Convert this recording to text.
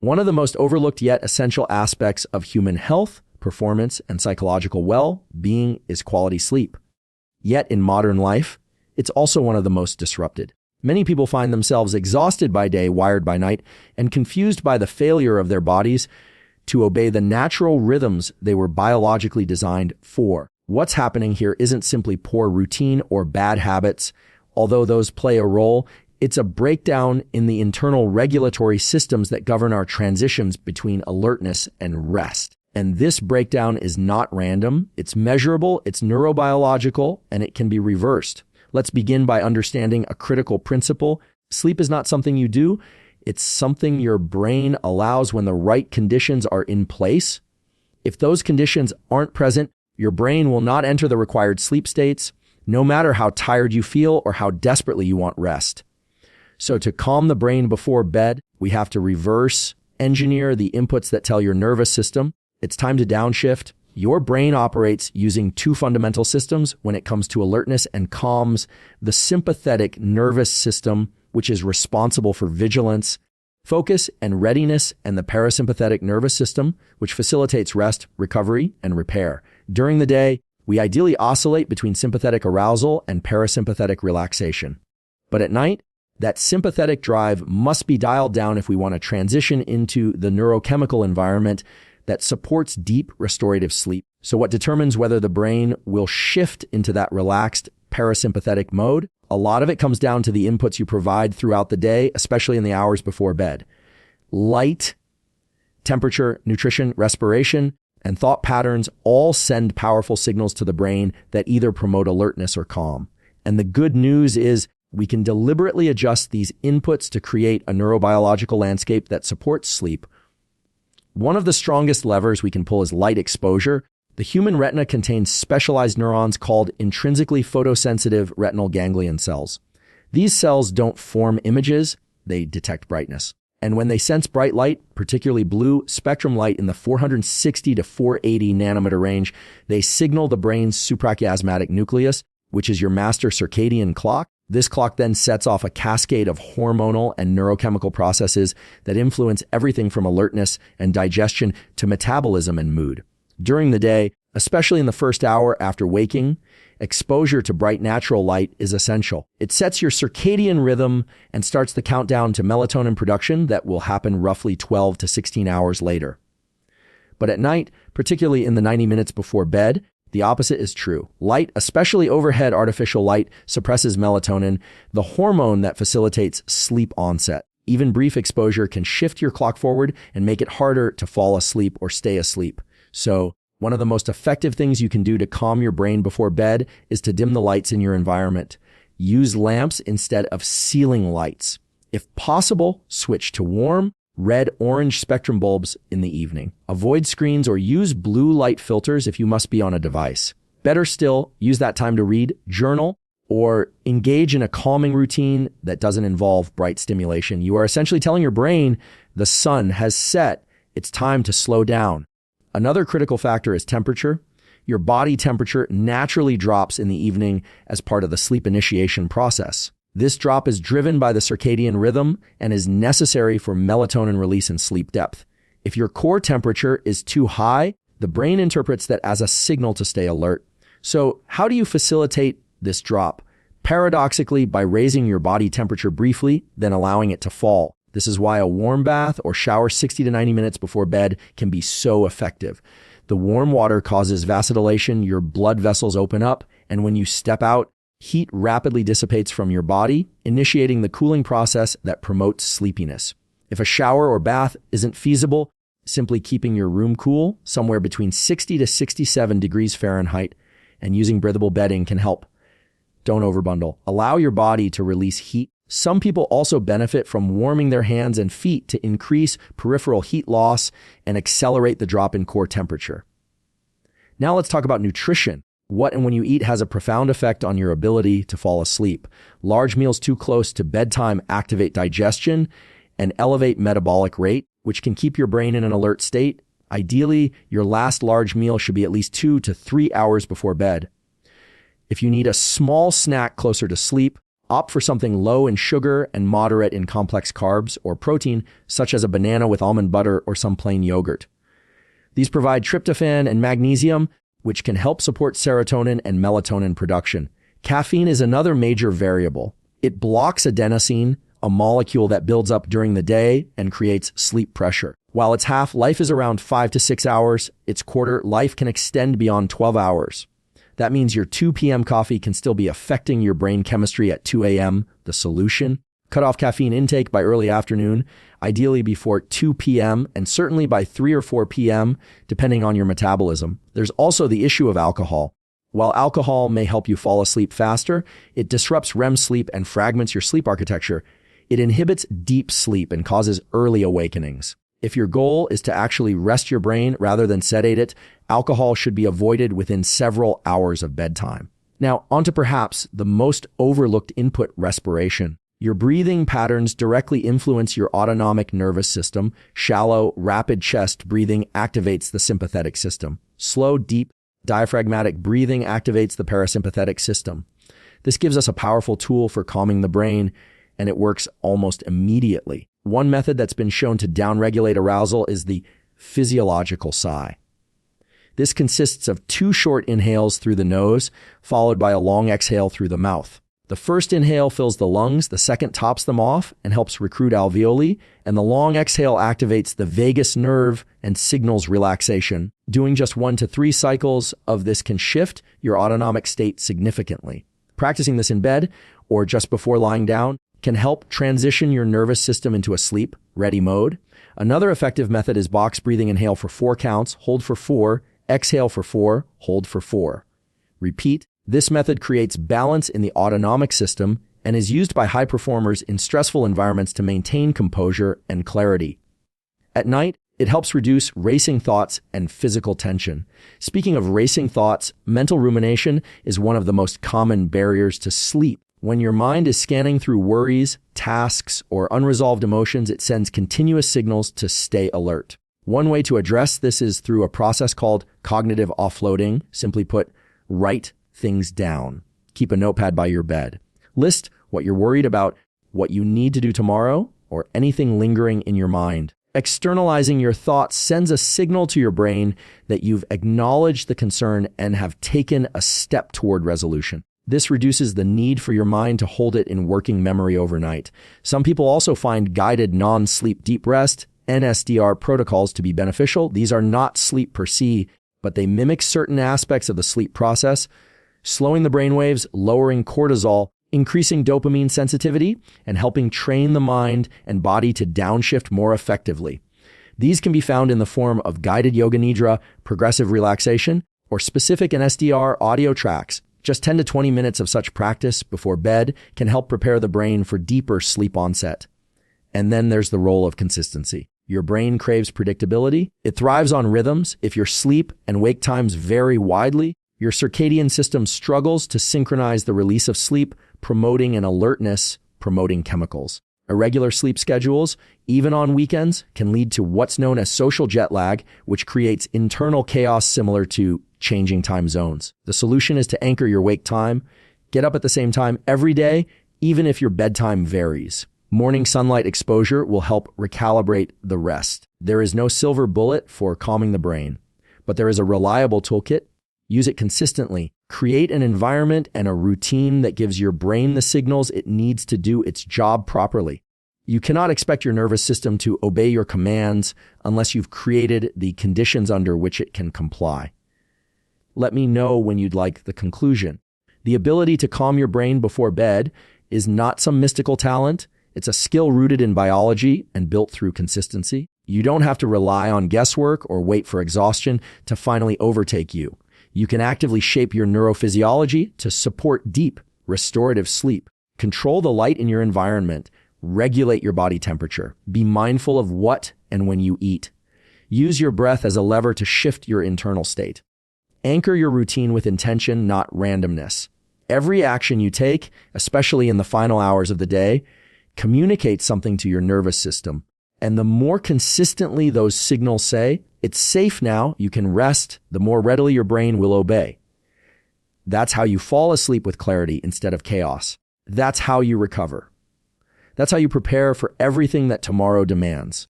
One of the most overlooked yet essential aspects of human health, performance, and psychological well-being is quality sleep. Yet in modern life, it's also one of the most disrupted. Many people find themselves exhausted by day, wired by night, and confused by the failure of their bodies to obey the natural rhythms they were biologically designed for. What's happening here isn't simply poor routine or bad habits, although those play a role. It's a breakdown in the internal regulatory systems that govern our transitions between alertness and rest. And this breakdown is not random, it's measurable, it's neurobiological, and it can be reversed. Let's begin by understanding a critical principle. Sleep is not something you do, it's something your brain allows when the right conditions are in place. If those conditions aren't present, your brain will not enter the required sleep states, no matter how tired you feel or how desperately you want rest. So to calm the brain before bed, we have to reverse engineer the inputs that tell your nervous system it's time to downshift. Your brain operates using two fundamental systems when it comes to alertness and calms: the sympathetic nervous system, which is responsible for vigilance, focus, and readiness, and the parasympathetic nervous system, which facilitates rest, recovery, and repair. During the day, we ideally oscillate between sympathetic arousal and parasympathetic relaxation. But at night, that sympathetic drive must be dialed down if we want to transition into the neurochemical environment that supports deep restorative sleep. So what determines whether the brain will shift into that relaxed parasympathetic mode? A lot of it comes down to the inputs you provide throughout the day, especially in the hours before bed. Light, temperature, nutrition, respiration, and thought patterns all send powerful signals to the brain that either promote alertness or calm. And the good news is we can deliberately adjust these inputs to create a neurobiological landscape that supports sleep. One of the strongest levers we can pull is light exposure. The human retina contains specialized neurons called intrinsically photosensitive retinal ganglion cells. These cells don't form images, they detect brightness. And when they sense bright light, particularly blue spectrum light in the 460 to 480 nanometer range, they signal the brain's suprachiasmatic nucleus, which is your master circadian clock. This clock then sets off a cascade of hormonal and neurochemical processes that influence everything from alertness and digestion to metabolism and mood. During the day, especially in the first hour after waking, exposure to bright natural light is essential. It sets your circadian rhythm and starts the countdown to melatonin production that will happen roughly 12 to 16 hours later. But at night, particularly in the 90 minutes before bed, the opposite is true. Light, especially overhead artificial light, suppresses melatonin, the hormone that facilitates sleep onset. Even brief exposure can shift your clock forward and make it harder to fall asleep or stay asleep. So, one of the most effective things you can do to calm your brain before bed is to dim the lights in your environment. Use lamps instead of ceiling lights. If possible, switch to warm, red-orange spectrum bulbs in the evening. Avoid screens or use blue light filters if you must be on a device. Better still, use that time to read, journal, or engage in a calming routine that doesn't involve bright stimulation. You are essentially telling your brain, the sun has set, it's time to slow down. Another critical factor is temperature. Your body temperature naturally drops in the evening as part of the sleep initiation process. This drop is driven by the circadian rhythm and is necessary for melatonin release and sleep depth. If your core temperature is too high, the brain interprets that as a signal to stay alert. So how do you facilitate this drop? Paradoxically, by raising your body temperature briefly, then allowing it to fall. This is why a warm bath or shower 60 to 90 minutes before bed can be so effective. The warm water causes vasodilation, your blood vessels open up, and when you step out, heat rapidly dissipates from your body, initiating the cooling process that promotes sleepiness. If a shower or bath isn't feasible, simply keeping your room cool, somewhere between 60 to 67 degrees Fahrenheit, and using breathable bedding can help. Don't overbundle. Allow your body to release heat. Some people also benefit from warming their hands and feet to increase peripheral heat loss and accelerate the drop in core temperature. Now let's talk about nutrition. What and when you eat has a profound effect on your ability to fall asleep. Large meals too close to bedtime activate digestion and elevate metabolic rate, which can keep your brain in an alert state. Ideally, your last large meal should be at least 2 to 3 hours before bed. If you need a small snack closer to sleep, Opt for something low in sugar and moderate in complex carbs or protein, such as a banana with almond butter or some plain yogurt. These provide tryptophan and magnesium, which can help support serotonin and melatonin production. Caffeine is another major variable. It blocks adenosine, a molecule that builds up during the day and creates sleep pressure. While its half-life is around 5 to 6 hours, its quarter life can extend beyond 12 hours. That means your 2 p.m. coffee can still be affecting your brain chemistry at 2 a.m. The solution? Cut off caffeine intake by early afternoon, ideally before 2 p.m. and certainly by 3 or 4 p.m., depending on your metabolism. There's also the issue of alcohol. While alcohol may help you fall asleep faster, it disrupts REM sleep and fragments your sleep architecture. It inhibits deep sleep and causes early awakenings. If your goal is to actually rest your brain rather than sedate it, alcohol should be avoided within several hours of bedtime. Now, onto perhaps the most overlooked input, respiration. Your breathing patterns directly influence your autonomic nervous system. Shallow, rapid chest breathing activates the sympathetic system. Slow, deep, diaphragmatic breathing activates the parasympathetic system. This gives us a powerful tool for calming the brain, and it works almost immediately. One method that's been shown to downregulate arousal is the physiological sigh. This consists of 2 short inhales through the nose, followed by a long exhale through the mouth. The first inhale fills the lungs, the second tops them off and helps recruit alveoli, and the long exhale activates the vagus nerve and signals relaxation. Doing just 1 to 3 cycles of this can shift your autonomic state significantly. Practicing this in bed or just before lying down can help transition your nervous system into a sleep-ready mode. Another effective method is box breathing. Inhale for 4 counts, hold for 4, exhale for 4, hold for 4. Repeat. This method creates balance in the autonomic system and is used by high performers in stressful environments to maintain composure and clarity. At night, it helps reduce racing thoughts and physical tension. Speaking of racing thoughts, mental rumination is one of the most common barriers to sleep. When your mind is scanning through worries, tasks, or unresolved emotions, it sends continuous signals to stay alert. One way to address this is through a process called cognitive offloading. Simply put, write things down. Keep a notepad by your bed. List what you're worried about, what you need to do tomorrow, or anything lingering in your mind. Externalizing your thoughts sends a signal to your brain that you've acknowledged the concern and have taken a step toward resolution. This reduces the need for your mind to hold it in working memory overnight. Some people also find guided non-sleep deep rest, NSDR protocols to be beneficial. These are not sleep per se, but they mimic certain aspects of the sleep process, slowing the brainwaves, lowering cortisol, increasing dopamine sensitivity, and helping train the mind and body to downshift more effectively. These can be found in the form of guided yoga nidra, progressive relaxation, or specific NSDR audio tracks. Just 10 to 20 minutes of such practice before bed can help prepare the brain for deeper sleep onset. And then there's the role of consistency. Your brain craves predictability. It thrives on rhythms. If your sleep and wake times vary widely, your circadian system struggles to synchronize the release of sleep, promoting an alertness, promoting chemicals. Irregular sleep schedules, even on weekends, can lead to what's known as social jet lag, which creates internal chaos similar to changing time zones. The solution is to anchor your wake time. Get up at the same time every day, even if your bedtime varies. Morning sunlight exposure will help recalibrate the rest. There is no silver bullet for calming the brain, but there is a reliable toolkit. Use it consistently. Create an environment and a routine that gives your brain the signals it needs to do its job properly. You cannot expect your nervous system to obey your commands unless you've created the conditions under which it can comply. Let me know when you'd like the conclusion. The ability to calm your brain before bed is not some mystical talent. It's a skill rooted in biology and built through consistency. You don't have to rely on guesswork or wait for exhaustion to finally overtake you. You can actively shape your neurophysiology to support deep, restorative sleep. Control the light in your environment. Regulate your body temperature. Be mindful of what and when you eat. Use your breath as a lever to shift your internal state. Anchor your routine with intention, not randomness. Every action you take, especially in the final hours of the day, communicates something to your nervous system. And the more consistently those signals say, it's safe now, you can rest, the more readily your brain will obey. That's how you fall asleep with clarity instead of chaos. That's how you recover. That's how you prepare for everything that tomorrow demands.